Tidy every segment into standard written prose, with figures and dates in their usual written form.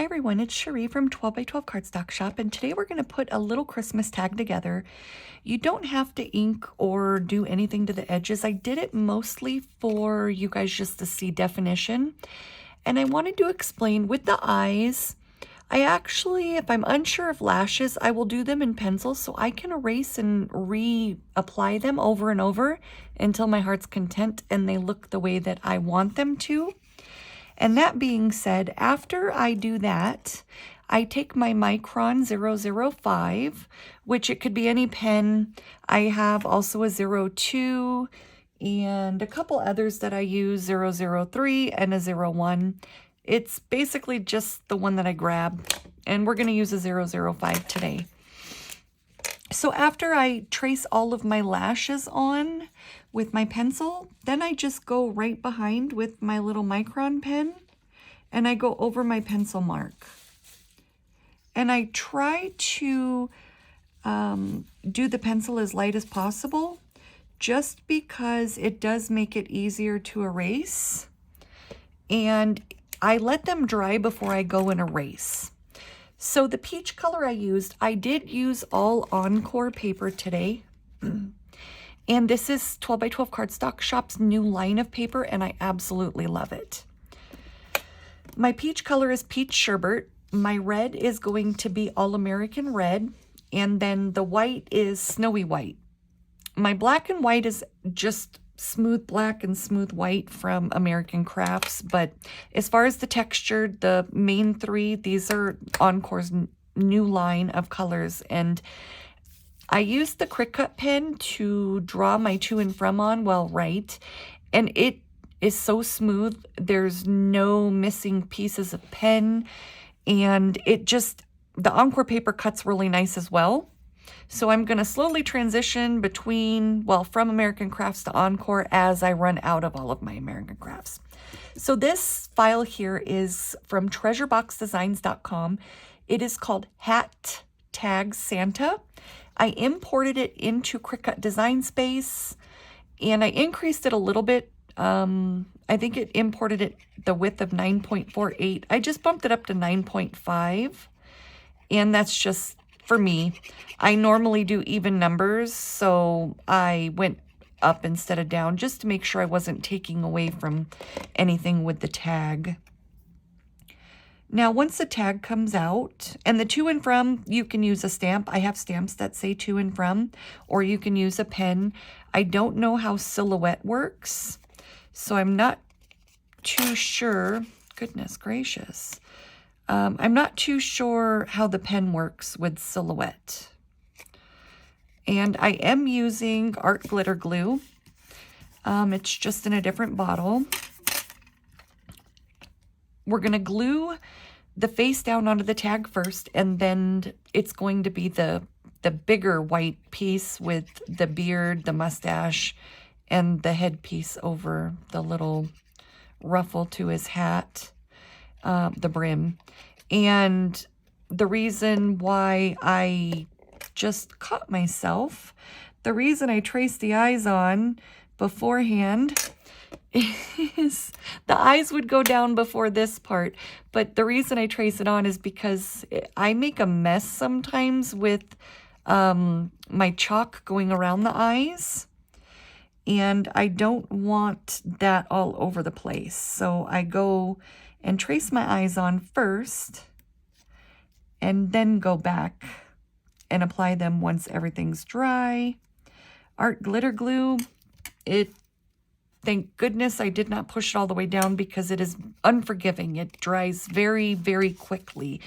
Hi everyone, it's Cherie from 12 by 12 Cardstock Shop, and today we're going to put a little Christmas tag together. You don't have to ink or do anything to the edges. I did it mostly for you guys just to see definition. And I wanted to explain with the eyes, I actually, if I'm unsure of lashes, I will do them in pencil so I can erase and reapply them over and over until my heart's content and they look the way that I want them to. And that being said, after I do that, I take my Micron 005, which it could be any pen. I have also a 02 and a couple others that I use, 003 and a 01. It's basically just the one that I grab, and we're going to use a 005 today. So after I trace all of my lashes on with my pencil, then I just go right behind with my little Micron pen and I go over my pencil mark. And I try to do the pencil as light as possible just because it does make it easier to erase. And I let them dry before I go and erase. So the peach color I used, I did use all Encore paper today. And this is 12 by 12 Cardstock Shop's new line of paper, and I absolutely love it. My peach color is Peach Sherbet. My red is going to be All American Red, and then the white is Snowy White. My black and white is just smooth black and smooth white from American Crafts, but as far as the texture, the main three, these are Encore's new line of colors, and I used the cricut pen to draw my to and from on while write, and it is so smooth. There's no missing pieces of pen, and it just, the Encore paper cuts really nice as well. So I'm going to slowly transition between, well, from American Crafts to Encore as I run out of all of my American Crafts. So this file here is from treasureboxdesigns.com. It is called Hat Tag Santa. I imported it into Cricut Design Space, and I increased it a little bit. I think it imported it the width of 9.48. I just bumped it up to 9.5, and that's just for me. I normally do even numbers, so I went up instead of down just to make sure I wasn't taking away from anything with the tag. Now, once the tag comes out, and the to and from, you can use a stamp. I have stamps that say to and from, or you can use a pen. I don't know how silhouette works, so I'm not too sure. Goodness gracious. I'm not too sure how the pen works with silhouette. And I am using art glitter glue. It's just in a different bottle. We're going to glue the face down onto the tag first, and then it's going to be the bigger white piece with the beard, the mustache, and the headpiece over the little ruffle to his hat, the brim. And the reason why I just caught myself, the reason I traced the eyes on beforehand is the eyes would go down before this part, but the reason I trace it on is because I make a mess sometimes with my chalk going around the eyes, and I don't want that all over the place. So I go and trace my eyes on first and then go back and apply them once everything's dry. Art glitter glue, thank goodness I did not push it all the way down because it is unforgiving. It dries very, very quickly,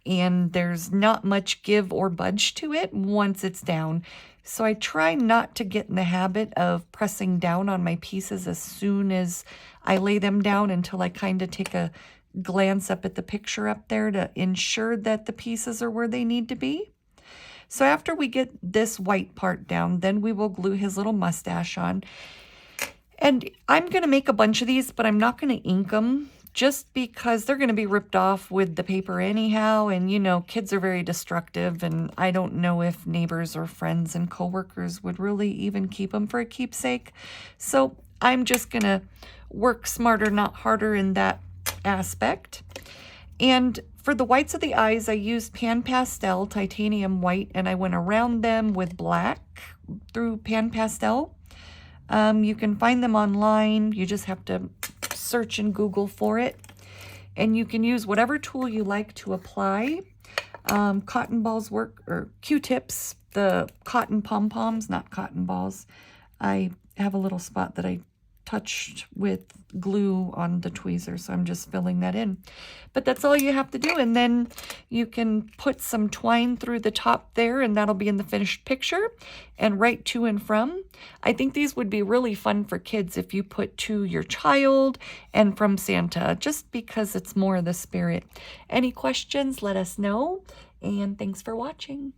and there's not much give or budge to it once it's down. So I try not to get in the habit of pressing down on my pieces as soon as I lay them down until I kind of take a glance up at the picture up there to ensure that the pieces are where they need to be. So after we get this white part down, then we will glue his little mustache on. And I'm going to make a bunch of these, but I'm not going to ink them just because they're going to be ripped off with the paper anyhow. And, you know, kids are very destructive, and I don't know if neighbors or friends and coworkers would really even keep them for a keepsake. So I'm just going to work smarter, not harder in that aspect. And For the whites of the eyes, I used Pan Pastel Titanium White, and I went around them with black through Pan Pastel. You can find them online. You just have to search in Google for it. And you can use whatever tool you like to apply. Cotton balls work, or Q-tips, the cotton pom-poms, not cotton balls. I have a little spot that I touched with glue on the tweezer, so I'm just filling that in. But that's all you have to do, and then you can put some twine through the top there, and that'll be in the finished picture, and right to and from. I think these would be really fun for kids if you put to your child and from Santa, just because it's more of the spirit. Any questions, let us know, and thanks for watching.